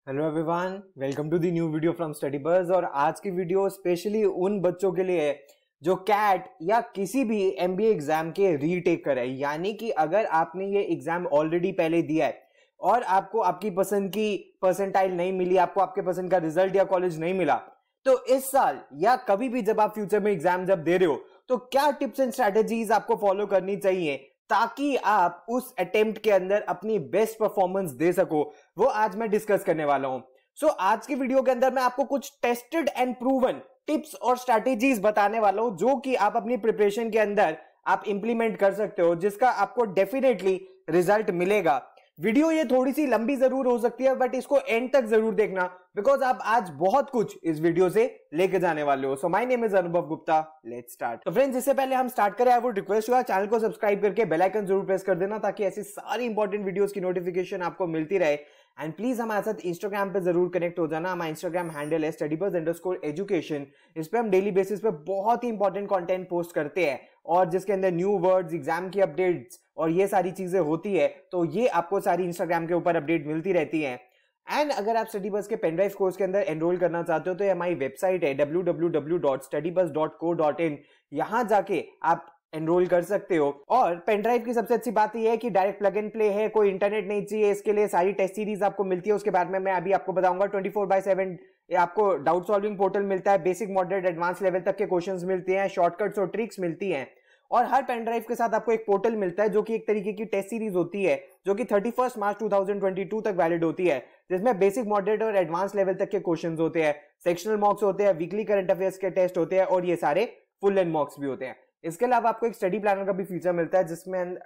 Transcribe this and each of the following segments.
Hello everyone, welcome to the new video from Study Buzz. और आज की video specially उन बच्चों के लिए है जो कैट या किसी भी एमबीए एग्जाम के रीटेक कर है। यानी कि अगर आपने ये एग्जाम ऑलरेडी पहले दिया है और आपको आपकी पसंद की परसेंटाइल नहीं मिली, आपको आपके पसंद का रिजल्ट या कॉलेज नहीं मिला, तो इस साल या कभी भी जब आप फ्यूचर में एग्जाम जब दे रहे हो तो क्या टिप्स एंड स्ट्रेटेजीज आपको फॉलो करनी चाहिए ताकि आप उस अटेम्प्ट के अंदर अपनी बेस्ट परफॉर्मेंस दे सको, वो आज मैं डिस्कस करने वाला हूं। सो आज की वीडियो के अंदर मैं आपको कुछ टेस्टेड एंड प्रूवन टिप्स और स्ट्रैटेजीज बताने वाला हूं जो कि आप अपनी प्रिपरेशन के अंदर आप इंप्लीमेंट कर सकते हो, जिसका आपको डेफिनेटली रिजल्ट मिलेगा। वीडियो ये थोड़ी सी लंबी जरूर हो सकती है, बट इसको एंड तक जरूर देखना बिकॉज आप आज बहुत कुछ इस वीडियो से लेके जाने वाले हो। सो माय नेम इज अनुभव गुप्ता, लेट्स स्टार्ट। तो फ्रेंड्स, इससे पहले हम स्टार्ट करें, I would request you channel को सब्सक्राइब करके बेल आइकन जरूर प्रेस कर देना ताकि ऐसी सारी इंपॉर्टेंट वीडियोस की नोटिफिकेशन आपको मिलती रहे। एंड प्लीज हमारे साथ इंस्टाग्राम पे जरूर कनेक्ट हो जाना। हमारा इंस्टाग्राम हैंडल है studybuzz_education। इस पे हम डेली बेसिस पे बहुत ही इंपॉर्टेंट कंटेंट पोस्ट करते हैं और जिसके अंदर न्यू वर्ड्स, एग्जाम की अपडेट्स और ये सारी चीजें होती है, तो ये आपको सारी इंस्टाग्राम के ऊपर अपडेट मिलती रहती है। एंड अगर आप स्टडी बज़ के पेनड्राइव कोर्स के अंदर एनरोल करना चाहते हो तो हमारी वेबसाइट है www.studybuzz.co.in। यहां जाके आप एनरोल कर सकते हो। और पेनड्राइव की सबसे अच्छी बात यह है कि डायरेक्ट प्लग एंड प्ले है, कोई इंटरनेट नहीं चाहिए इसके लिए। सारी टेस्ट सीरीज आपको मिलती है, उसके बाद में मैं अभी आपको बताऊंगा। 24/7 आपको डाउट सॉल्विंग पोर्टल मिलता है, बेसिक, मॉडरेट, एडवांस लेवल तक के क्वेश्चंस मिलते हैं, शॉर्टकट्स और ट्रिक्स मिलती हैं। और हर पेन ड्राइव के साथ आपको एक पोर्टल मिलता है जो कि एक तरीके की टेस्ट सीरीज होती है जो कि 31 मार्च 2022 तक वैलिड होती है, जिसमें बेसिक, मॉडरेट और एडवांस लेवल तक के क्वेश्चंस होते हैं, सेक्शनल मॉक्स होते हैं, वीकली करंट अफेयर्स के टेस्ट होते हैं और ये सारे फुल लेंथ मॉक्स भी होते हैं। इसके अलावा आपको एक स्टडी प्लानर का भी फीचर मिलता है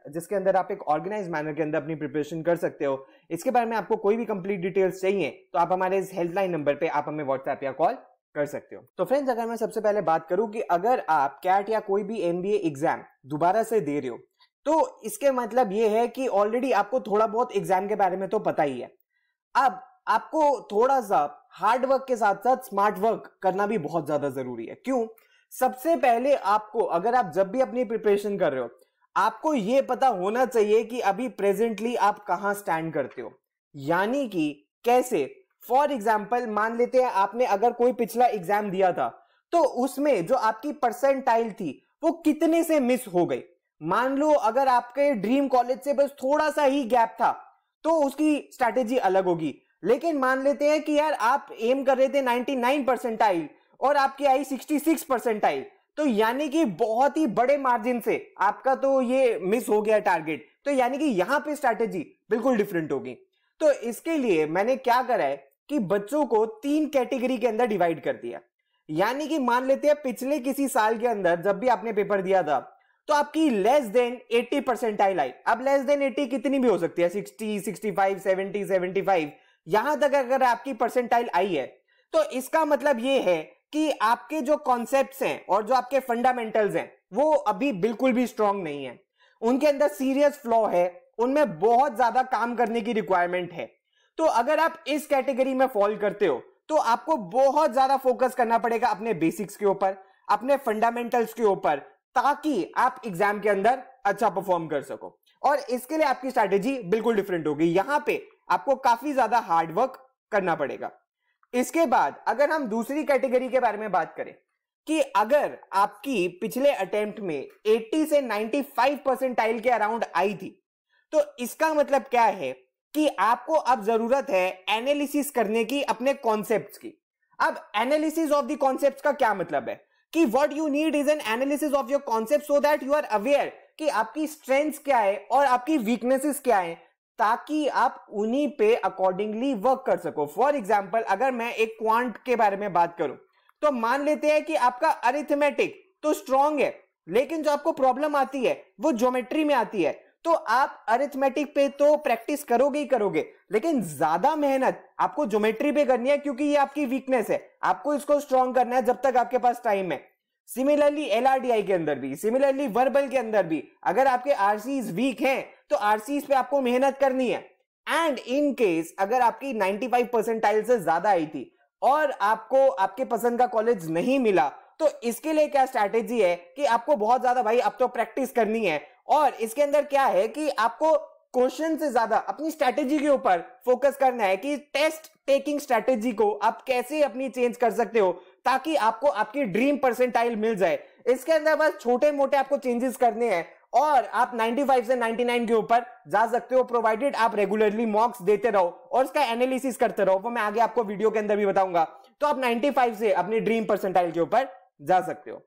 जिसके अंदर आप एक ऑर्गेनाइज मैनर के अंदर अपनी प्रिपरेशन कर सकते हो। इसके बारे में आपको कोई भी कंप्लीट डिटेल्स चाहिए तो आप हमारे इस हेल्पलाइन नंबर पे आप हमें व्हाट्सएप या कॉल कर सकते हो। तो फ्रेंड्स, अगर मैं सबसे पहले बात करूं कि अगर आप कैट या कोई भी एमबीए एग्जाम दोबारा से दे रहे हो तो इसके मतलब ये है कि ऑलरेडी आपको थोड़ा बहुत एग्जाम के बारे में तो पता ही है। अब आपको थोड़ा सा हार्ड वर्क के साथ साथ स्मार्ट वर्क करना भी बहुत ज्यादा जरूरी है। क्यों? सबसे पहले आपको, अगर आप जब भी अपनी प्रिपरेशन कर रहे हो, आपको यह पता होना चाहिए कि अभी प्रेजेंटली आप कहां स्टैंड करते हो। यानी कि कैसे? फॉर एग्जाम्पल, मान लेते हैं आपने अगर कोई पिछला एग्जाम दिया था तो उसमें जो आपकी परसेंटाइल थी वो कितने से मिस हो गई। मान लो अगर आपके ड्रीम कॉलेज से बस थोड़ा सा ही गैप था तो उसकी स्ट्रैटेजी अलग होगी। लेकिन मान लेते हैं कि यार आप एम कर रहे थे 99 परसेंटाइल और आपकी आई 66 परसेंटाइल, तो यानी कि बहुत ही बड़े मार्जिन से आपका तो ये मिस हो गया टारगेट। तो यानी कि यहां पे स्ट्रैटेजी बिल्कुल डिफरेंट होगी। तो इसके लिए मैंने क्या करा है कि बच्चों को 3 कैटेगरी के अंदर डिवाइड कर दिया। यानी कि मान लेते हैं पिछले किसी साल के अंदर जब भी आपने पेपर दिया था तो आपकी लेस देन 80 परसेंटाइल आई। अब लेस देन 80 कितनी भी हो सकती है, 60, 65, 70, 75, यहां तक अगर आपकी परसेंटाइल आई है तो इसका मतलब यह है कि आपके जो कॉन्सेप्ट्स हैं और जो आपके फंडामेंटल्स हैं वो अभी बिल्कुल भी स्ट्रांग नहीं है, उनके अंदर सीरियस फ्लॉ है, उनमें बहुत ज्यादा काम करने की रिक्वायरमेंट है। तो अगर आप इस कैटेगरी में फॉल करते हो तो आपको बहुत ज्यादा फोकस करना पड़ेगा अपने बेसिक्स के ऊपर, अपने फंडामेंटल्स के ऊपर, ताकि आप एग्जाम के अंदर अच्छा परफॉर्म कर सको। और इसके लिए आपकी स्ट्रैटेजी बिल्कुल डिफरेंट होगी। यहां पे आपको काफी ज्यादा हार्ड वर्क करना पड़ेगा। इसके बाद अगर हम दूसरी कैटेगरी के बारे में बात करें कि अगर आपकी पिछले अटेम्प्ट में 80 से 95 परसेंटाइल के अराउंड आई थी तो इसका मतलब क्या है कि आपको अब जरूरत है एनालिसिस करने की अपने कॉन्सेप्ट्स की। अब एनालिसिस ऑफ द कॉन्सेप्ट्स का क्या मतलब है कि what you need is an analysis of your concept so that you are aware कि आपकी स्ट्रेंथ्स क्या है और आपकी वीकनेसेस क्या है, ताकि आप उन्हीं पे अकॉर्डिंगली वर्क कर सको। फॉर एग्जाम्पल, अगर मैं एक क्वांट के बारे में बात करूं तो मान लेते हैं कि आपका अरिथमेटिक तो स्ट्रांग है लेकिन जो आपको प्रॉब्लम आती है वो ज्योमेट्री में आती है। तो आप अरिथमेटिक पे तो प्रैक्टिस करोगे ही करोगे, लेकिन ज्यादा मेहनत आपको ज्योमेट्री पे करनी है क्योंकि ये आपकी वीकनेस है। आपको इसको स्ट्रांग करना है जब तक आपके पास टाइम है। सिमिलरली एलआरडीआई के अंदर भी, सिमिलरली वर्बल के अंदर भी, अगर आपके आरसीज वीक हैं तो आरसीज पे आपको मेहनत करनी है। एंड इन केस अगर आपकी 95 परसेंटाइल से ज्यादा आई थी और आपको आपके पसंद का कॉलेज नहीं मिला तो इसके लिए क्या स्ट्रैटेजी है कि आपको बहुत ज्यादा भाई अब तो प्रैक्टिस करनी है। और इसके अंदर क्या है कि आपको क्वेश्चन से ज्यादा अपनी स्ट्रैटेजी के ऊपर फोकस करना है कि टेस्ट टेकिंग स्ट्रैटेजी को आप कैसे अपनी चेंज कर सकते हो ताकि आपको आपकी ड्रीम परसेंटाइल मिल जाए। इसके अंदर बस छोटे मोटे आपको चेंजेस करने हैं और आप 95 से 99 के ऊपर जा सकते हो, प्रोवाइडेड आप रेगुलरली मॉक्स देते रहो और उसका एनालिसिस करते रहो। वो मैं आगे आपको वीडियो के अंदर भी बताऊंगा। तो आप 95 से अपनी ड्रीम परसेंटाइल के ऊपर जा सकते हो।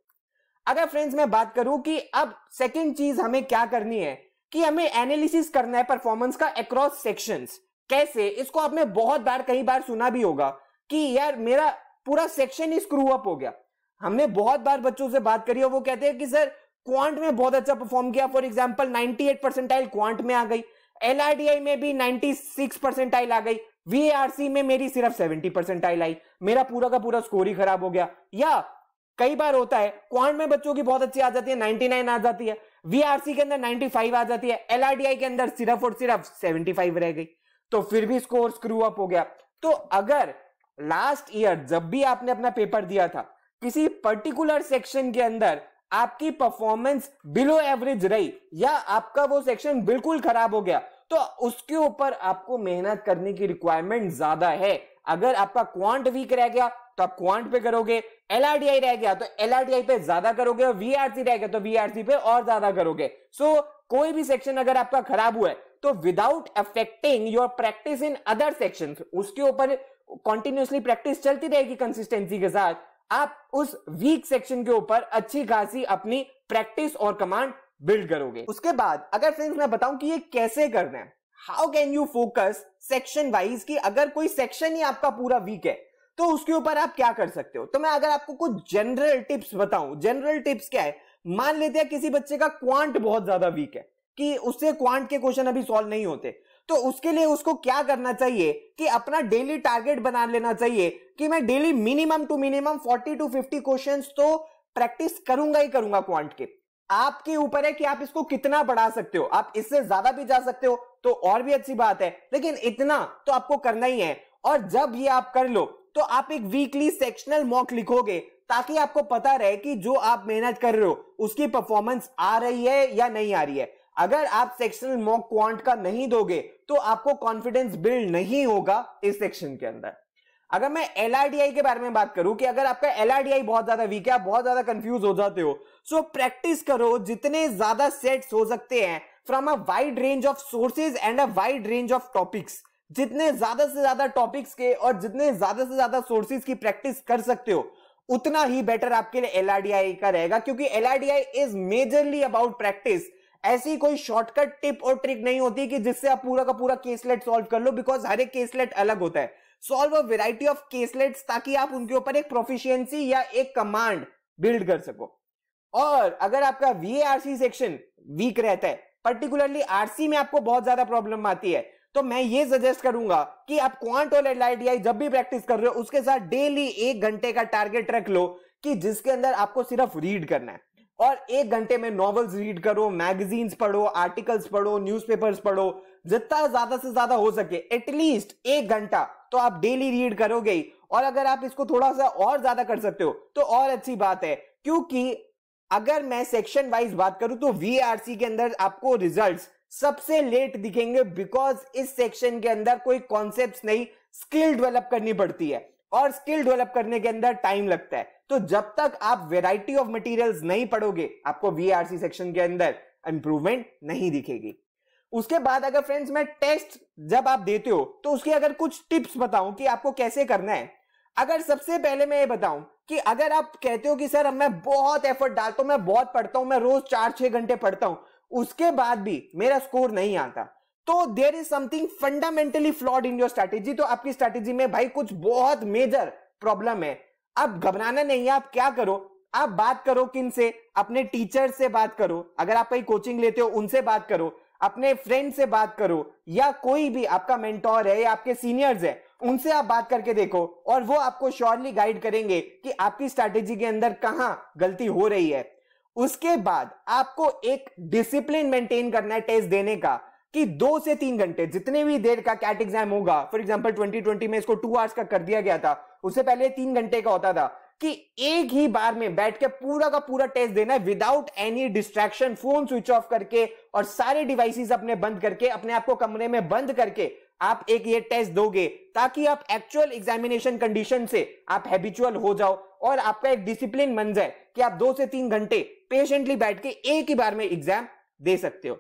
अगर फ्रेंड्स मैं बात करूं कि अब सेकंड चीज हमें क्या करनी है कि हमें एनालिसिस करना है परफॉर्मेंस का अक्रॉस सेक्शंस। कैसे? इसको आपने बहुत बार कई बार सुना भी होगा कि यार मेरा पूरा सेक्शन ही स्क्रू अप हो गया। हमने बहुत बार बच्चों से बात करी और वो कहते हैं कि सर क्वांट में बहुत अच्छा परफॉर्म किया, फॉर एग्जांपल 98 परसेंटाइल क्वांट में आ गई, एलआरडीआई में भी 96 परसेंटाइल आ गई, वीआरसी में मेरी सिर्फ 70 परसेंटाइल आई, मेरा पूरा का पूरा स्कोर ही खराब हो गया। या कई बार होता है क्वांट में बच्चों की बहुत अच्छी आ जाती है, 99 आ जाती है, वीआरसी के अंदर 95 आ जाती है, एलआरडीआई के अंदर सिर्फ और सिर्फ 75 रह गई, तो फिर भी स्कोर स्क्रू अप हो गया। तो अगर लास्ट ईयर जब भी आपने अपना पेपर दिया था, किसी पर्टिकुलर सेक्शन के अंदर आपकी परफॉर्मेंस बिलो एवरेज रही या आपका वो सेक्शन बिल्कुल खराब हो गया, तो उसके ऊपर आपको मेहनत करने की रिक्वायरमेंट ज्यादा है। अगर आपका क्वांट वीक रह गया तो आप क्वांट पे करोगे, एलआरडीआई रह गया तो एलआरडीआई पे ज्यादा करोगे, और वीआरसी रह गया तो वीआरसी पे और ज्यादा करोगे। सो कोई भी सेक्शन अगर आपका खराब हुआ है तो without affecting your practice in other sections, उसके ऊपर कंटिन्यूअसली प्रैक्टिस चलती रहेगी कंसिस्टेंसी के साथ, आप उस वीक सेक्शन के ऊपर अच्छी खासी अपनी प्रैक्टिस और कमांड बिल्ड करोगे। उसके बाद अगर फ्रेंड्स मैं बताऊं कि ये कैसे करना है, how can you focus section wise, कि अगर कोई सेक्शन ही आपका पूरा वीक है तो उसके ऊपर आप क्या कर सकते हो। तो मैं अगर आपको कुछ जनरल टिप्स बताऊं, जनरल टिप्स क्या है, मान लेते हैं किसी बच्चे का क्वांट बहुत ज्यादा वीक है कि उससे क्वांट के क्वेश्चन अभी सॉल्व नहीं होते, तो उसके लिए उसको क्या करना चाहिए कि अपना डेली टारगेट बना लेना चाहिए कि मैं daily minimum to minimum 40 to 50 questions तो प्रैक्टिस करूंगा ही करूंगा क्वांट के। आपके ऊपर है कि आप इसको कितना बढ़ा सकते हो, आप इससे ज्यादा भी जा सकते हो तो और भी अच्छी बात है, लेकिन इतना तो आपको करना ही है। और जब ये आप कर लो तो आप एक वीकली सेक्शनल मॉक लिखोगे ताकि आपको पता रहे कि जो आप मेहनत कर रहे हो उसकी परफॉर्मेंस आ रही है या नहीं आ रही है। अगर आप सेक्शनल मॉक क्वांट का नहीं दोगे तो आपको कॉन्फिडेंस बिल्ड नहीं होगा इस सेक्शन के अंदर। अगर मैं एलआरडीआई के बारे में बात करूं कि अगर आपका एलआरडीआई बहुत ज्यादा वीक है, आप बहुत ज्यादा कंफ्यूज हो जाते हो, सो प्रैक्टिस करो जितने ज्यादा सेट्स हो सकते हैं from a wide range of sources and a wide range of topics. जितने ज्यादा से ज्यादा टॉपिक्स के और जितने ज्यादा से ज्यादा सोर्सेज की प्रैक्टिस कर सकते हो उतना ही बेटर आपके लिए एलआरडीआई का रहेगा, क्योंकि LRDI is majorly about practice. ऐसी कोई शॉर्टकट टिप और ट्रिक नहीं होती कि जिससे आप पूरा का पूरा केसलेट सॉल्व कर लो, बिकॉज हर एक केसलेट अलग होता है। सॉल्व अ वैरायटी ऑफ केसलेट्स ताकि आप उनके ऊपर एक प्रोफिशिएंसी या एक कमांड बिल्ड कर सको। और अगर आपका वीएआरसी सेक्शन वीक रहता है, पर्टिकुलरली आरसी में आपको बहुत ज्यादा प्रॉब्लम आती है, तो मैं ये सजेस्ट करूंगा कि आप क्वांट और एलआरडीआई जब भी प्रैक्टिस कर रहे हो उसके साथ डेली 1 घंटे का टारगेट रख लो कि जिसके अंदर आपको सिर्फ रीड करना है। और 1 घंटे में नॉवेल्स रीड करो, मैगजीन्स पढ़ो, आर्टिकल्स पढ़ो, न्यूज़पेपर्स पढ़ो, जितना ज्यादा से ज्यादा हो सके एटलीस्ट 1 घंटा तो आप डेली रीड करोगे ही। और अगर आप इसको थोड़ा सा और ज्यादा कर सकते हो तो और अच्छी बात है, क्योंकि अगर मैं सेक्शन वाइज बात करूं तो वीआरसी के अंदर आपको रिजल्ट्स सबसे लेट दिखेंगे, बिकॉज इस सेक्शन के अंदर कोई कॉन्सेप्ट्स नहीं, स्किल डेवलप करनी पड़ती है और स्किल डेवलप करने के अंदर टाइम लगता है। तो जब तक आप वैरायटी ऑफ मटेरियल्स नहीं पढ़ोगे आपको वीआरसी सेक्शन के अंदर इंप्रूवमेंट नहीं दिखेगी। उसके बाद अगर फ्रेंड्स मैं टेस्ट जब आप देते हो तो उसकी अगर कुछ टिप्स बताऊं कि आपको कैसे करना है। अगर सबसे पहले मैं ये बताऊं कि अगर आप कहते हो कि सर मैं बहुत एफर्ट डालता हूं, मैं बहुत पढ़ता हूं, मैं रोज 4-6 घंटे पढ़ता हूं, उसके बाद भी मेरा स्कोर नहीं आता, तो there is something fundamentally flawed in your strategy. तो आपकी स्ट्रैटेजी में भाई कुछ बहुत मेजर प्रॉब्लम है। अब घबराना नहीं है, आप क्या करो, आप बात करो किन से, अपने टीचर से बात करो, अगर आप कहीं कोचिंग लेते हो उनसे बात करो, अपने फ्रेंड से बात करो, या कोई भी आपका मेंटोर है या आपके सीनियर्स है उनसे आप बात करके देखो, और वो आपको श्योरली गाइड करेंगे कि आपकी स्ट्रैटेजी के अंदर कहां गलती हो रही है। उसके बाद आपको एक डिसिप्लिन मेंटेन करना है टेस्ट देने का, कि 2 से 3 घंटे जितने भी देर का कैट एग्जाम होगा, फॉर एग्जांपल 2020 में इसको 2 आवर्स का कर दिया गया था, उससे पहले 3 घंटे का होता था, कि एक ही बार में बैठ के पूरा का पूरा टेस्ट देना है without any distraction, phone switch off करके और सारे डिवाइसेस अपने बंद करके, अपने आप को कमरे में बंद करके आप एक ये टेस्ट दोगे, ताकि आप एक्चुअल एग्जामिनेशन कंडीशन से आप हैबिचुअल हो जाओ और आपका एक डिसिप्लिन बन जाए कि आप 2 से 3 घंटे पेशेंटली बैठ के एक ही बार में एग्जाम दे सकते हो।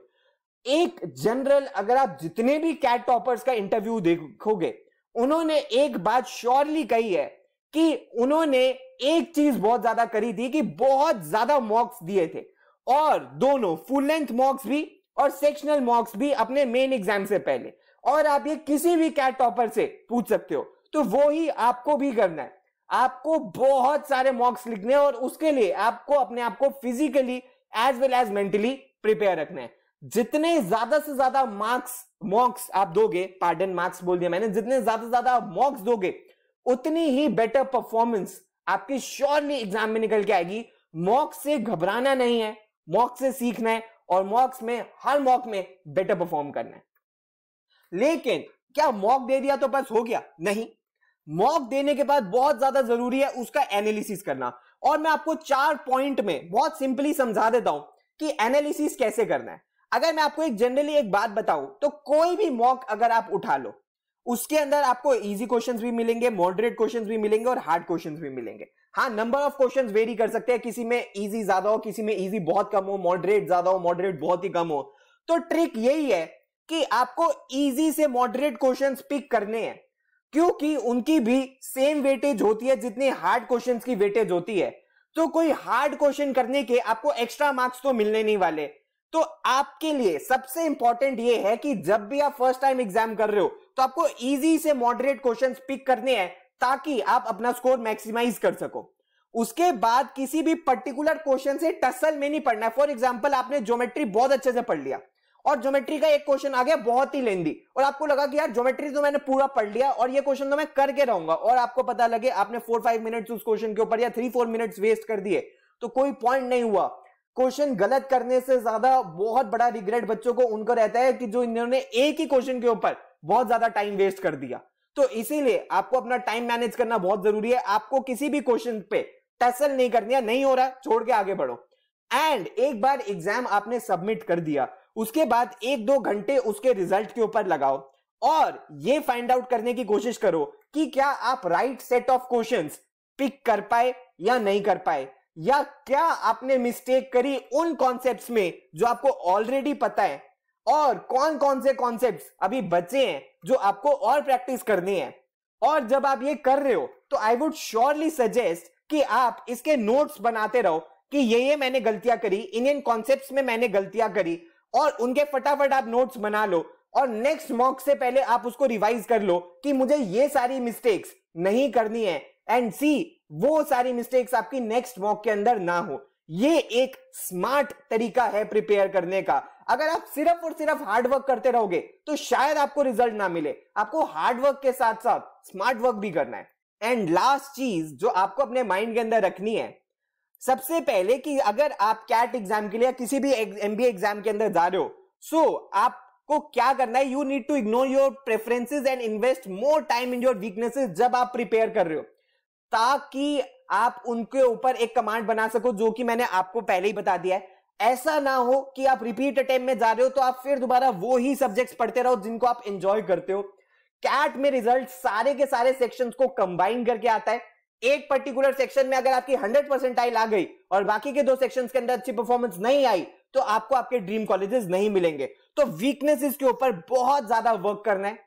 एक जनरल, अगर आप जितने भी कैट टॉपर्स का इंटरव्यू देखोगे, उन्होंने एक बात श्योरली कही है कि उन्होंने एक चीज बहुत ज्यादा करी थी कि बहुत ज्यादा मॉक्स दिए थे, और दोनों फुल लेंथ मॉक्स भी और सेक्शनल मॉक्स भी अपने मेन एग्जाम से पहले। और आप ये किसी भी कैट टॉपर से पूछ सकते हो, तो वो ही आपको भी करना है। आपको बहुत सारे मॉक्स लिखने हैं और उसके लिए आपको अपने आप को physically as well as mentally prepare रखना है। जितने ज्यादा से ज्यादा मॉक्स आप दोगे, पार्डन मार्क्स बोल दिया मैंने, जितने ज्यादा से ज्यादा मॉक्स दोगे उतनी ही बेटर परफॉर्मेंस आपकी श्योरली एग्जाम में निकल के आएगी। मॉक्स से घबराना नहीं है, मॉक्स से सीखना है और मॉक्स में हर मॉक में बेटर परफॉर्म करना है। लेकिन क्या मॉक दे दिया तो बस हो गया? नहीं, मॉक देने के बाद बहुत ज्यादा जरूरी है उसका एनालिसिस करना। और मैं आपको 4 पॉइंट में बहुत सिंपली समझा देता हूं कि एनालिसिस कैसे करना है। अगर मैं आपको एक जनरली एक बात बताऊं तो कोई भी मॉक अगर आप उठा लो, उसके अंदर आपको इजी क्वेश्चंस भी मिलेंगे, मॉडरेट क्वेश्चंस भी मिलेंगे और हार्ड क्वेश्चंस भी मिलेंगे। हाँ, नंबर ऑफ क्वेश्चंस वेरी कर सकते हैं, किसी में इजी ज्यादा हो, किसी में इजी बहुत कम हो, मॉडरेट ज्यादा हो, मॉडरेट बहुत ही कम हो। तो ट्रिक यही है कि आपको इजी से मॉडरेट क्वेश्चंस पिक करने हैं, क्योंकि उनकी भी सेम वेटेज होती है जितनी हार्ड क्वेश्चंस की वेटेज होती है। तो कोई हार्ड क्वेश्चन करने के आपको एक्स्ट्रा मार्क्स तो मिलने नहीं वाले। तो आपके लिए सबसे इंपॉर्टेंट ये है कि जब भी आप फर्स्ट टाइम एग्जाम कर रहे हो तो आपको इजी से मॉडरेट क्वेश्चंस पिक करने हैं, ताकि आप अपना स्कोर मैक्सिमाइज कर सको। उसके बाद किसी भी पर्टिकुलर क्वेश्चन से टसल में नहीं पढ़ना है। फॉर एग्जांपल, आपने ज्योमेट्री बहुत अच्छे से पढ़ लिया और ज्योमेट्री का एक क्वेश्चन आ गया बहुत ही लेंदी, और आपको लगा कि यार ज्योमेट्री तो मैंने पूरा पढ़ लिया और ये क्वेश्चन तो मैं करके रहूंगा, और आपको पता लगे आपने 4-5 मिनट्स उस क्वेश्चन के ऊपर या 3-4 मिनट्स वेस्ट कर दिए, तो कोई पॉइंट नहीं हुआ। क्वेश्चन गलत करने से ज्यादा बहुत बड़ा रिग्रेट बच्चों को उनको रहता है कि जो इन्होंने एक ही क्वेश्चन के ऊपर बहुत ज्यादा टाइम वेस्ट कर दिया। तो इसीलिए आपको अपना टाइम मैनेज करना बहुत जरूरी है। आपको किसी भी क्वेश्चन पे टसल नहीं करनी है, नहीं हो रहा छोड़ के आगे बढ़ो। एंड एक बार एग्जाम आपने सबमिट कर दिया, उसके बाद 1-2 घंटे उसके रिजल्ट के ऊपर लगाओ और ये फाइंड आउट करने की कोशिश करो कि क्या आप right set of questions pick कर पाए या नहीं कर पाए, या क्या आपने मिस्टेक करी उन कॉन्सेप्ट्स में जो आपको ऑलरेडी पता है, और कौन कौन से कॉन्सेप्ट्स अभी बचे हैं जो आपको और प्रैक्टिस करनी है। और जब आप ये कर रहे हो तो आई वुड श्योरली सजेस्ट कि आप इसके नोट्स बनाते रहो कि ये मैंने गलतियां करी, इन कॉन्सेप्ट्स में मैंने गलतियां करी, और उनके फटाफट आप नोट्स बना लो और नेक्स्ट मॉक से पहले आप उसको रिवाइज कर लो कि मुझे ये सारी मिस्टेक्स नहीं करनी है, एंड सी वो सारी मिस्टेक्स आपकी नेक्स्ट मॉक के अंदर ना हो। ये एक स्मार्ट तरीका है प्रिपेयर करने का। अगर आप सिर्फ और सिर्फ हार्ड वर्क करते रहोगे तो शायद आपको रिजल्ट ना मिले। आपको हार्ड वर्क के साथ साथ स्मार्ट वर्क भी करना है। एंड लास्ट चीज जो आपको अपने माइंड के अंदर रखनी है, सबसे पहले कि अगर आप कैट एग्जाम के लिए किसी भी एमबीए एग्जाम के अंदर जा रहे हो, सो आपको क्या करना है, you need to ignore your preferences and invest more time in your weaknesses जब आप प्रिपेयर कर रहे हो, ताकि आप उनके ऊपर एक कमांड बना सको, जो कि मैंने आपको पहले ही बता दिया है। ऐसा ना हो कि आप रिपीट अटेम्प्ट में जा रहे हो तो आप फिर दोबारा वो ही सब्जेक्ट्स पढ़ते रहो जिनको आप एंजॉय करते हो। कैट में रिजल्ट सारे के सारे सेक्शंस को कंबाइन करके आता है। एक पर्टिकुलर सेक्शन में अगर आपकी 100% आ गई और बाकी के 2 सेक्शंस के अंदर अच्छी परफॉर्मेंस नहीं आई, तो आपको आपके ड्रीम कॉलेजेस नहीं मिलेंगे। तो वीकनेसेस के ऊपर बहुत ज्यादा वर्क करना है।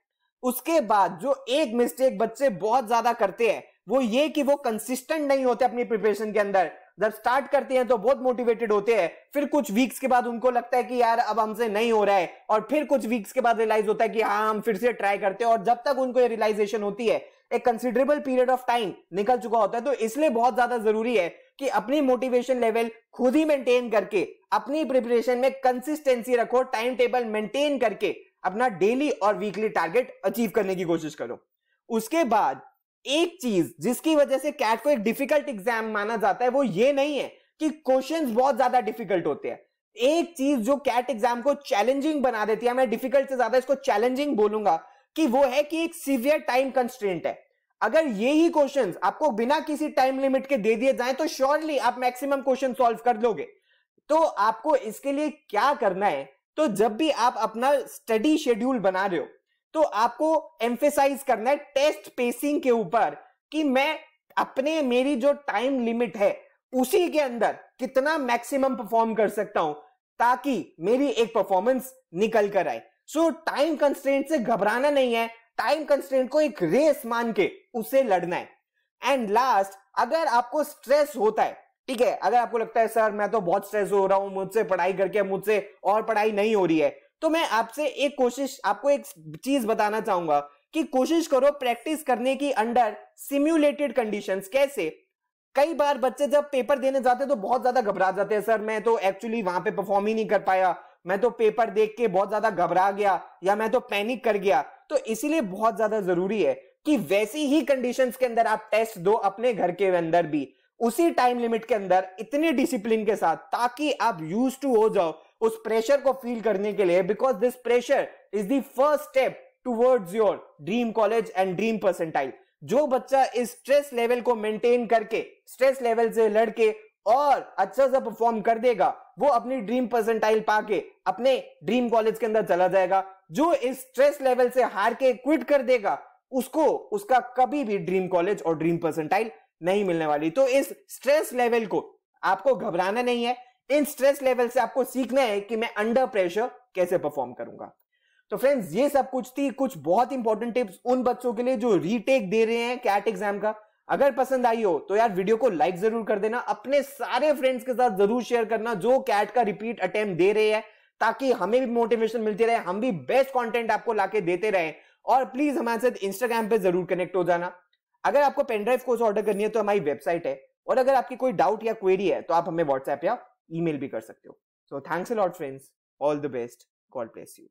उसके बाद जो एक मिस्टेक बच्चे बहुत ज्यादा करते हैं वो ये कि वो कंसिस्टेंट नहीं होते अपनी प्रिपरेशन के अंदर। जब स्टार्ट करते हैं तो बहुत मोटिवेटेड होते हैं, फिर कुछ वीक्स के बाद उनको लगता है कि यार अब हमसे नहीं हो रहा है, और फिर कुछ वीक्स के बाद रियलाइज होता है कि हाँ हम फिर से ट्राई करते हैं, और जब तक उनको ये रियलाइजेशन होती है एक कंसिडरेबल पीरियड ऑफ टाइम निकल चुका होता है। तो इसलिए बहुत ज्यादा जरूरी है कि अपनी मोटिवेशन लेवल खुद ही मेंटेन करके अपनी प्रिपरेशन में कंसिस्टेंसी रखो, टाइम टेबल मेंटेन करके अपना डेली और वीकली टारगेट अचीव करने की कोशिश करो। उसके बाद एक चीज जिसकी वजह से कैट को एक डिफिकल्ट एग्जाम माना जाता है वो ये नहीं है कि क्वेश्चंस बहुत ज्यादा डिफिकल्ट होते हैं। एक चीज जो कैट एग्जाम को चैलेंजिंग बना देती है, मैं डिफिकल्ट से ज्यादा इसको चैलेंजिंग बोलूंगा, कि वो है कि एक सीवियर टाइम कंस्ट्रेंट है। अगर यही क्वेश्चंस आपको बिना किसी टाइम लिमिट के दे दिए जाएं तो श्योरली आप मैक्सिमम क्वेश्चन सॉल्व कर लोगे। तो आपको इसके लिए क्या करना है, तो जब भी आप अपना स्टडी शेड्यूल बना रहे हो तो आपको एम्फेसाइज करना है टेस्ट पेसिंग के ऊपर कि मैं अपने मेरी जो टाइम लिमिट है उसी के अंदर कितना मैक्सिमम परफॉर्म कर सकता हूं ताकि मेरी एक परफॉर्मेंस निकल कर आए। सो टाइम कंस्ट्रेंट से घबराना नहीं है, टाइम कंस्ट्रेंट को एक रेस मान के उससे लड़ना है। एंड लास्ट, अगर आपको स्ट्रेस होता है, ठीक है, अगर आपको लगता है सर मैं तो बहुत स्ट्रेस हो रहा हूं, मुझसे पढ़ाई करके मुझसे और पढ़ाई नहीं हो रही है, तो मैं आपसे आपको एक चीज बताना चाहूंगा कि कोशिश करो प्रैक्टिस करने की अंडर सिम्युलेटेड कंडीशंस। कैसे? कई बार बच्चे जब पेपर देने जाते हैं तो बहुत ज्यादा घबरा जाते हैं, सर मैं तो एक्चुअली वहां पे परफॉर्म ही नहीं कर पाया, मैं तो पेपर देख के बहुत ज्यादा घबरा गया या मैं तो पैनिक कर गया। तो इसीलिए बहुत ज्यादा जरूरी है कि वैसी ही कंडीशंस के अंदर आप टेस्ट दो अपने घर के अंदर भी, उसी टाइम लिमिट के अंदर, इतने डिसिप्लिन के साथ, ताकि आप यूज टू हो जाओ उस प्रेशर को फील करने के लिए। Because this pressure is the first step towards your dream college and dream percentile. जो बच्चा इस स्ट्रेस लेवल को मेंटेन करके, स्ट्रेस लेवल से लड़के और अच्छा सा परफॉर्म कर देगा, वो अपनी ड्रीम परसेंटाइल पाके अपने ड्रीम कॉलेज के अंदर चला जाएगा। जो इस स्ट्रेस लेवल से हार के क्विट कर देगा, उसको उसका कभी भी ड्रीम कॉलेज और ड्रीम परसेंटाइल नहीं मिलने वाली। तो इस स्ट्रेस लेवल को आपको घबराना नहीं है, इन स्ट्रेस लेवल से आपको सीखना है कि मैं अंडर प्रेशर कैसे परफॉर्म करूंगा। तो फ्रेंड्स, ये सब कुछ थी कुछ बहुत इंपॉर्टेंट टिप्स उन बच्चों के लिए जो रीटेक दे रहे हैं कैट एग्जाम का। अगर पसंद आई हो तो यार वीडियो को लाइक जरूर कर देना, अपने सारे फ्रेंड्स के साथ जरूर शेयर करना जो कैट का रिपीट अटेम्प्ट दे रहे हैं, ताकि हमें भी मोटिवेशन मिलती रहे, हम भी बेस्ट कंटेंट आपको लाके देते रहे। और प्लीज हमारे साथ इंस्टाग्राम पे जरूर कनेक्ट हो जाना। अगर आपको पेनड्राइव कोर्स ऑर्डर करनी है तो हमारी वेबसाइट है, और अगर आपकी कोई डाउट या क्वेरी है तो आप हमें व्हाट्सएप या ईमेल भी कर सकते हो। So thanks a lot friends, all the best, God bless you.